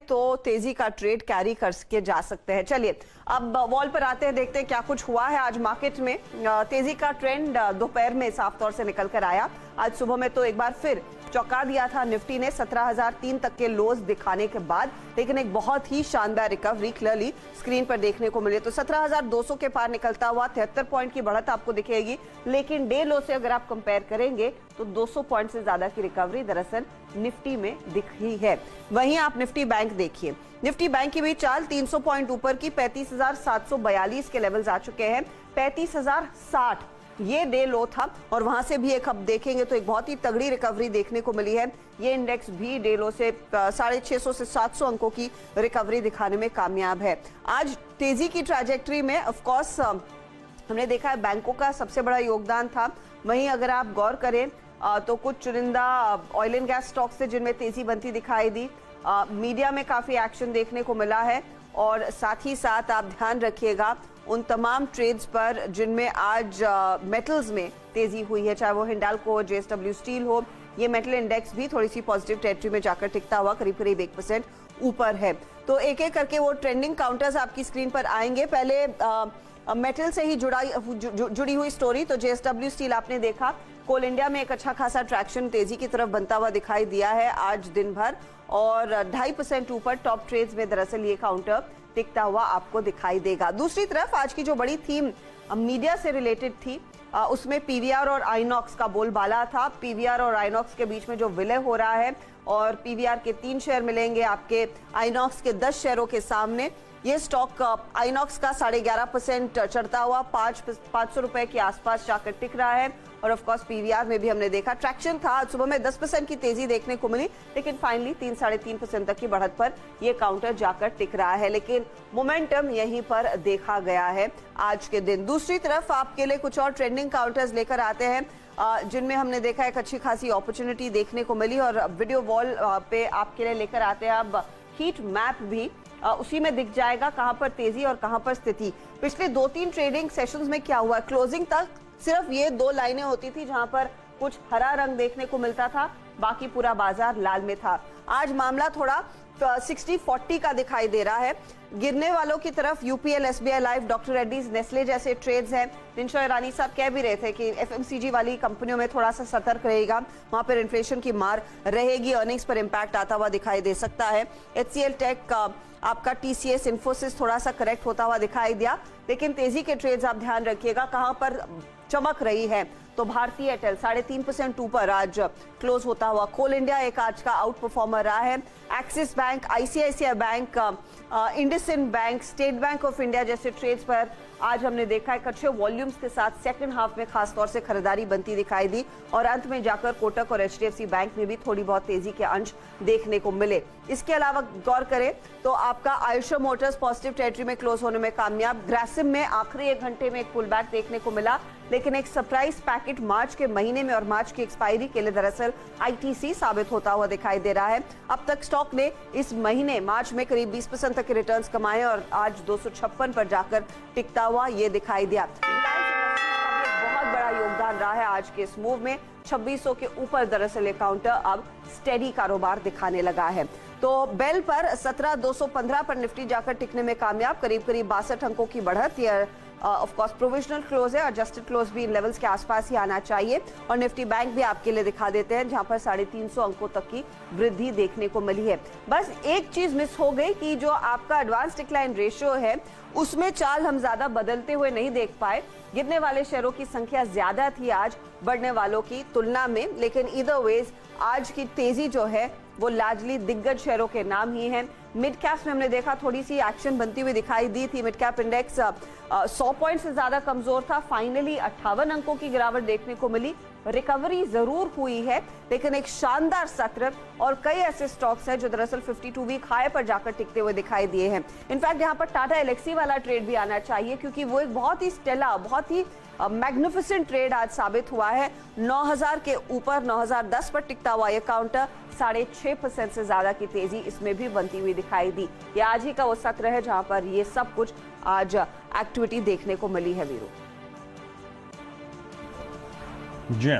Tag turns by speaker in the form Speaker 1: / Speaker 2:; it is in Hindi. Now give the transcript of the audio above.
Speaker 1: तो तेजी का ट्रेड कैरी करके जा सकते हैं। चलिए अब वॉल पर आते हैं, देखते हैं क्या कुछ हुआ है आज मार्केट में। तेजी का ट्रेंड दोपहर में साफ तौर से निकल कर आया। आज सुबह में तो एक बार फिर चौंका दिया था निफ्टी ने 17,003 तक के लोज दिखाने के बाद, लेकिन एक बहुत ही शानदार रिकवरी क्लियरली स्क्रीन पर देखने को मिले। तो 17,200 के पार निकलता हुआ 73 पॉइंट की बढ़त आपको दिखेगी, लेकिन डे लो से अगर आप कंपेयर करेंगे तो 200 पॉइंट से ज्यादा की रिकवरी दरअसल निफ्टी में दिखी है। वहीं आप निफ्टी बैंक देखिए, निफ्टी बैंक की भी चाल 300 पॉइंट ऊपर की 35,742 के लेवल्स आ चुके हैं। 35,060 ये डे लो था और वहां से भी एक अब देखेंगे तो एक बहुत ही तगड़ी रिकवरी देखने को मिली है। ये इंडेक्स भी डे लो से 650 से 700 अंकों की रिकवरी दिखाने में कामयाब है। आज तेजी की ट्रैजेक्टरी में ऑफ कोर्स हमने देखा है बैंकों का सबसे बड़ा योगदान था। वहीं अगर आप गौर करें तो कुछ चुनिंदा ऑयल एंड गैस स्टॉक्स से जिनमें तेजी बनती दिखाई दी। मीडिया में काफी एक्शन देखने को मिला है और साथ ही साथ आप ध्यान रखिएगा उन तमाम ट्रेड्स पर जिनमें आज मेटल्स में तेजी हुई है, चाहे वो हिंडाल्को, जेएसडब्ल्यू स्टील हो। ये मेटल इंडेक्स भी थोड़ी सी पॉजिटिव टेरिटरी में जाकर टिकता हुआ करीब 1% ऊपर है। तो एक एक करके वो ट्रेंडिंग काउंटर्स आपकी स्क्रीन पर आएंगे। पहले मेटल से ही जुड़ी हुई स्टोरी, तो जेएसडब्ल्यू स्टील आपने देखा कोल इंडिया में एक अच्छा खासा ट्रैक्शन तेजी की तरफ बनता हुआ दिखाई दिया है आज दिन भर, और 2.5% ऊपर टॉप ट्रेड्स में दरअसल ये काउंटर टिकता हुआ आपको दिखाई देगा। दूसरी तरफ आज की जो बड़ी थीम मीडिया से रिलेटेड थी, उसमें पीवीआर और आइनॉक्स का बोलबाला था। पीवीआर और आइनॉक्स के बीच में जो विलय हो रहा है, और पीवीआर के 3 शेयर मिलेंगे आपके आइनॉक्स के 10 शेयरों के सामने। ये स्टॉक आइनॉक्स का 11.5% चढ़ता हुआ 500 रुपए के आसपास जाकर टिक रहा है। और ऑफ कोर्स पीवीआर में भी हमने देखा ट्रैक्शन था, सुबह में 10% की तेजी देखने को मिली, लेकिन फाइनली 3-3.5% तक की बढ़त पर यह काउंटर जाकर टिक रहा है। लेकिन मोमेंटम यहीं पर देखा गया है आज के दिन। दूसरी तरफ आपके लिए कुछ और ट्रेंडिंग काउंटर्स लेकर आते हैं जिनमें हमने देखा एक अच्छी खासी अपॉर्चुनिटी देखने को मिली, और वीडियो वॉल पे आपके लिए लेकर आते हैं अब हीट मैप भी। उसी में दिख जाएगा कहां पर तेजी और कहां पर स्थिति। पिछले 2-3 ट्रेडिंग सेशंस में क्या हुआ, क्लोजिंग तक सिर्फ ये 2 लाइनें होती थी जहां पर कुछ हरा रंग देखने को मिलता था, बाकी पूरा बाजार लाल में था। आज मामला थोड़ा 60-40 का दिखाई दे रहा है। गिरने वालों की तरफ UPL, SBI life, doctor Reddy's, Nestle जैसे ट्रेड्स हैं। दिनशो ईरानी साहब कह भी रहे थे कि एफएमसीजी वाली कंपनियों में थोड़ा सा सतर्क रहेगा, वहां पर इन्फ्लेशन की मार रहेगी, अर्निंग्स पर इंपैक्ट आता हुआ दिखाई दे सकता है। एचसीएल टेक, आपका टीसीएस, इन्फोसिस थोड़ा सा करेक्ट होता हुआ दिखाई दिया, लेकिन तेजी के ट्रेड्स आप ध्यान रखिएगा कहां पर चमक रही है। तो भारतीय एयरटेल 3.5% ऊपर आज क्लोज होता हुआ। कोल इंडिया एक आज का आउट परफॉर्मर रहा है। Axis bank, ICICI bank, IndusInd bank, state bank of India जैसे ट्रेड्स पर आज हमने देखा एक अच्छे वॉल्यूम्स के साथ सेकंड हाफ में खासतौर से खरीदारी बनती दिखाई दी, और अंत में जाकर कोटक और एचडीएफसी बैंक में भी थोड़ी बहुत तेजी के अंश देखने को मिले। इसके अलावा गौर करें तो आपका आयुष्य मोटर्स पॉजिटिव टेरिटरी में क्लोज होने में कामयाब। ग्रासिम में आखिरी 1 घंटे में एक पुल बैक देखने को मिला, लेकिन एक सरप्राइज पैकेट मार्च के महीने में और मार्च की एक्सपायरी के लिए दरअसल आईटीसी साबित होता हुआ दिखाई दे रहा है। अब तक स्टॉक ने इस महीने मार्च में करीब 20% तक के रिटर्न्स कमाए और आज 256 पर जाकर टिकता हुआ ये दिखाई दिया। बहुत बड़ा योगदान रहा है आज के इस मूव में। 2600 के ऊपर दरअसल ये काउंटर अब स्टेडी कारोबार दिखाने लगा है। तो बेल पर 17,215 पर निफ्टी जाकर टिकने में कामयाब, करीब 62 अंकों की बढ़त। ये ऑफ कोर्स प्रोविजनल क्लोज है, एडजस्टेड क्लोज भी इन लेवल्स के आसपास ही आना चाहिए। और निफ्टी बैंक भी आपके लिए दिखा देते हैं जहां पर 350 अंकों तक की वृद्धि देखने को मिली है। बस एक चीज मिस हो गई कि जो आपका एडवांस डिक्लाइन रेशियो है उसमें चाल हम ज्यादा बदलते हुए नहीं देख पाए। गिरने वाले शेयरों की संख्या ज्यादा थी आज बढ़ने वालों की तुलना में, लेकिन ईदर वेज आज की तेजी जो है वो लार्जली दिग्गज शेयरों के नाम ही हैं। मिड कैप में हमने देखा थोड़ी सी एक्शन बनती हुई दिखाई दी थी। मिड कैप इंडेक्स 100 पॉइंट से ज्यादा कमजोर था, फाइनली 58 अंकों की गिरावट देखने को मिली। रिकवरी जरूर हुई है, लेकिन एक शानदार सत्र और कई ऐसे स्टॉक्स हैं जो दरअसल 52 वीक हाई पर जाकर टिकते हुए दिखाई दिए हैं। इनफैक्ट यहाँ पर टाटा एलेक्सी वाला ट्रेड भी आना चाहिए, क्योंकि वो एक बहुत ही स्टेला, बहुत ही मैग्निफिसेंट ट्रेड आज साबित हुआ है। 9,000 के ऊपर 9,010 पर टिकता हुआ यह काउंटर 6.5% से ज्यादा की तेजी इसमें भी बनती हुई दिखाई दी। ये आज ही का वो सत्र है जहां पर ये सब कुछ आज एक्टिविटी देखने को मिली है। वीरू
Speaker 2: जी